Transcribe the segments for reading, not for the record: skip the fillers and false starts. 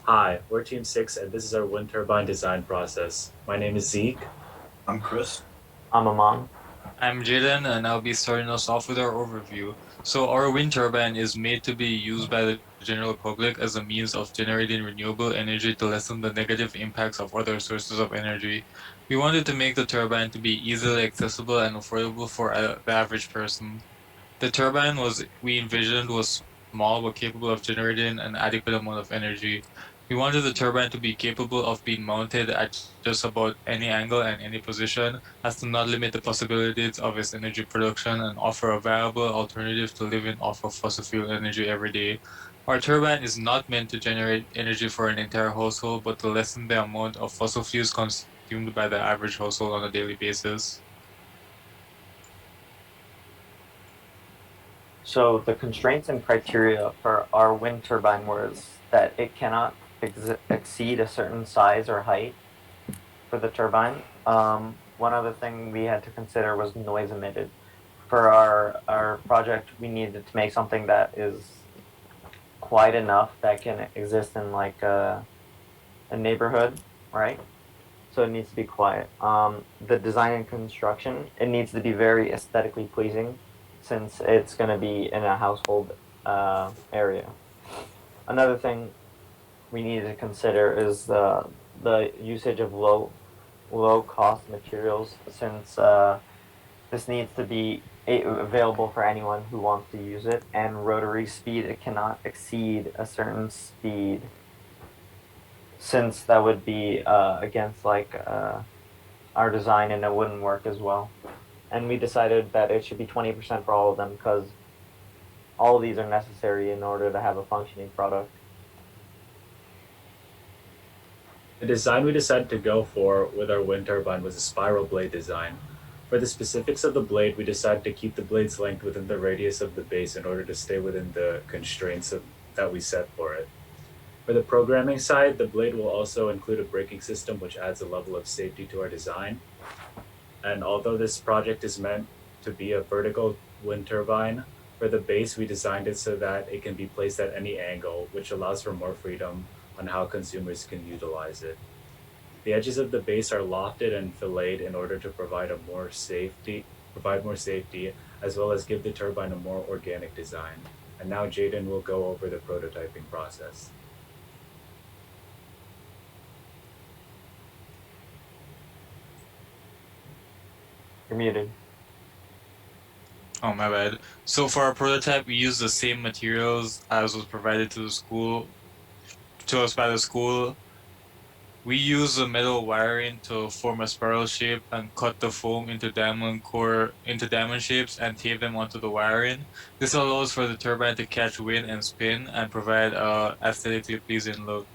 Hi, we're Team 6, and this is our wind turbine design process. My name is Zeke. I'm Chris. I'm Amon. I'm Jaden, and I'll be starting us off with our overview. So, our wind turbine is made to be used by the general public as a means of generating renewable energy to lessen the negative impacts of other sources of energy. We wanted to make the turbine to be easily accessible and affordable for the average person. The turbine we envisioned was small but capable of generating an adequate amount of energy. We wanted the turbine to be capable of being mounted at just about any angle and any position, as to not limit the possibilities of its energy production and offer a viable alternative to living off of fossil fuel energy every day. Our turbine is not meant to generate energy for an entire household, but to lessen the amount of fossil fuels consumed by the average household on a daily basis. So the constraints and criteria for our wind turbine was that it cannot exceed a certain size or height for the turbine. One other thing we had to consider was noise emitted. For our project, we needed to make something that is quiet enough that can exist in like a neighborhood, right? So it needs to be quiet. The design and construction, it needs to be very aesthetically pleasing since it's going to be in a household area. Another thing we need to consider is the usage of low cost materials since this needs to be available for anyone who wants to use it, and rotary speed, it cannot exceed a certain speed since that would be against like our design and it wouldn't work as well. And we decided that it should be 20% for all of them because all of these are necessary in order to have a functioning product. The design we decided to go for with our wind turbine was a spiral blade design. For the specifics of the blade, we decided to keep the blade's length within the radius of the base in order to stay within the constraints that we set for it. For the programming side, the blade will also include a braking system, which adds a level of safety to our design. And although this project is meant to be a vertical wind turbine, for the base, we designed it so that it can be placed at any angle, which allows for more freedom on how consumers can utilize it. The edges of the base are lofted and filleted in order to provide more safety, as well as give the turbine a more organic design. And now Jaden will go over the prototyping process. You're muted. Oh, my bad. So for our prototype, we used the same materials as was provided to us by the school. We used the metal wiring to form a spiral shape and cut the foam into diamond shapes and tape them onto the wiring. This allows for the turbine to catch wind and spin and provide a aesthetically pleasing look.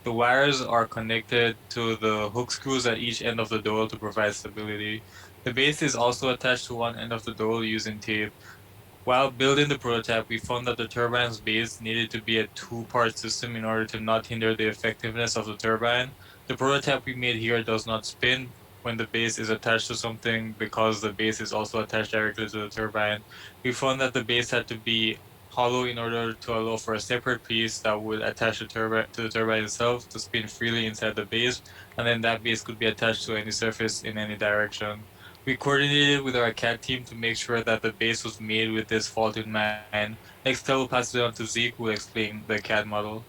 The wires are connected to the hook screws at each end of the dowel to provide stability. The base is also attached to one end of the dowel using tape. While building the prototype, we found that the turbine's base needed to be a two-part system in order to not hinder the effectiveness of the turbine. The prototype we made here does not spin when the base is attached to something because the base is also attached directly to the turbine. We found that the base had to be hollow in order to allow for a separate piece that would attach the turbine to the turbine itself to spin freely inside the base, and then that base could be attached to any surface in any direction. We coordinated with our CAD team to make sure that the base was made with this fault in mind. Next, I will pass it on to Zeke, who will explain the CAD model.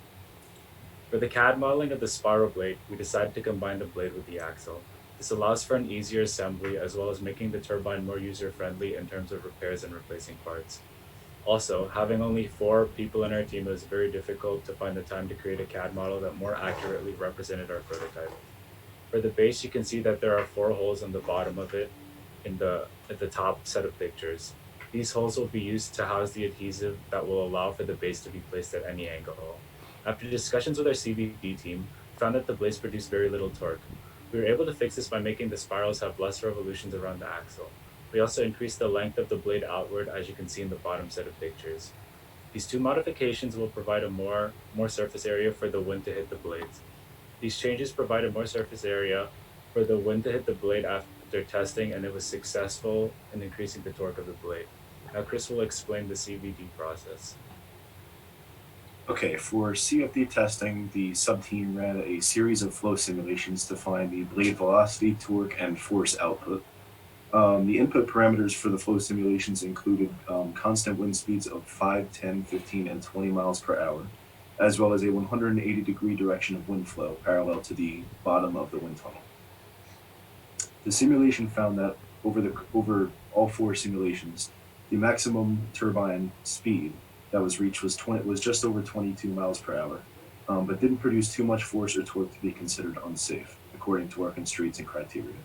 For the CAD modeling of the spiral blade, we decided to combine the blade with the axle. This allows for an easier assembly as well as making the turbine more user-friendly in terms of repairs and replacing parts. Also, having only 4 people in our team, it was very difficult to find the time to create a CAD model that more accurately represented our prototype. For the base, you can see that there are 4 holes on the bottom of it at the top set of pictures. These holes will be used to house the adhesive that will allow for the base to be placed at any angle. After discussions with our CVD team, we found that the blades produce very little torque. We were able to fix this by making the spirals have less revolutions around the axle. We also increased the length of the blade outward, as you can see in the bottom set of pictures. These 2 modifications will provide a more surface area for the wind to hit the blades. These changes provided more surface area for the wind to hit the blade after testing, and it was successful in increasing the torque of the blade. Now Chris will explain the CVD process. Okay, for CFD testing, the sub-team ran a series of flow simulations to find the blade velocity, torque, and force output. The input parameters for the flow simulations included constant wind speeds of 5, 10, 15, and 20 miles per hour, as well as a 180-degree direction of wind flow parallel to the bottom of the wind tunnel. The simulation found that over all four simulations, the maximum turbine speed that was reached was just over 22 miles per hour, but didn't produce too much force or torque to be considered unsafe, according to our constraints and criteria.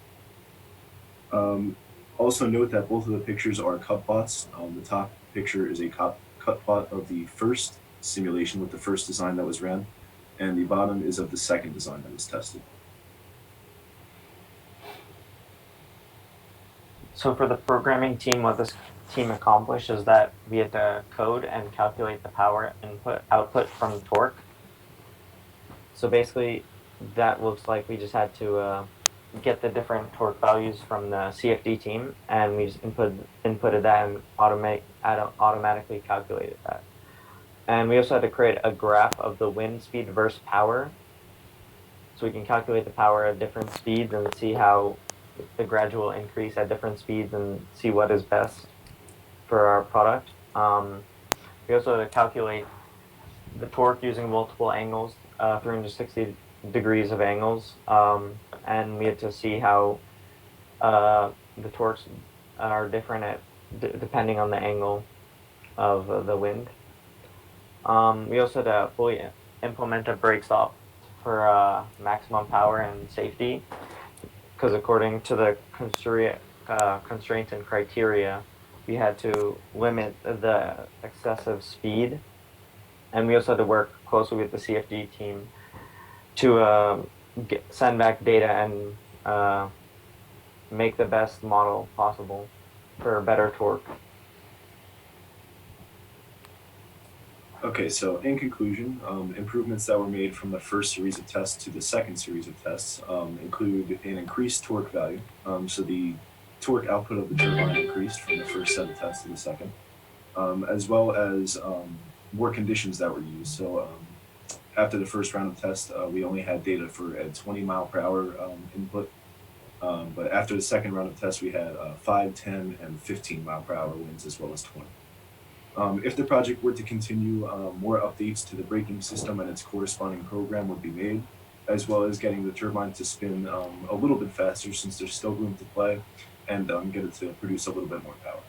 Um, Also note that both of the pictures are cut plots. The top picture is a cut plot of the first simulation with the first design that was ran, and the bottom is of the second design that was tested. So for the programming team, what this team accomplished is that we had to code and calculate the power output from torque. So basically, that looks like we just had to get the different torque values from the CFD team, and we just inputted that and automatically calculated that. And we also had to create a graph of the wind speed versus power, so we can calculate the power at different speeds and see how the gradual increase at different speeds and see what is best for our product. We also had to calculate the torque using multiple angles, 360 degrees of angles, and we had to see how the torques are different depending on the angle of the wind. We also had to fully implement a brake stop for maximum power and safety, because according to the constraints and criteria, we had to limit the excessive speed, and we also had to work closely with the CFD team to send back data and make the best model possible for better torque. Okay, so in conclusion, improvements that were made from the first series of tests to the second series of tests include an increased torque value. So the torque output of the turbine increased from the first set of tests to the second, as well as more conditions that were used. So after the first round of tests, we only had data for a 20 mile per hour input. But after the second round of tests, we had 5, 10, and 15 mile per hour winds, as well as 20. If the project were to continue, more updates to the braking system and its corresponding program would be made, as well as getting the turbine to spin a little bit faster, since there's still room to play, and get it to produce a little bit more power.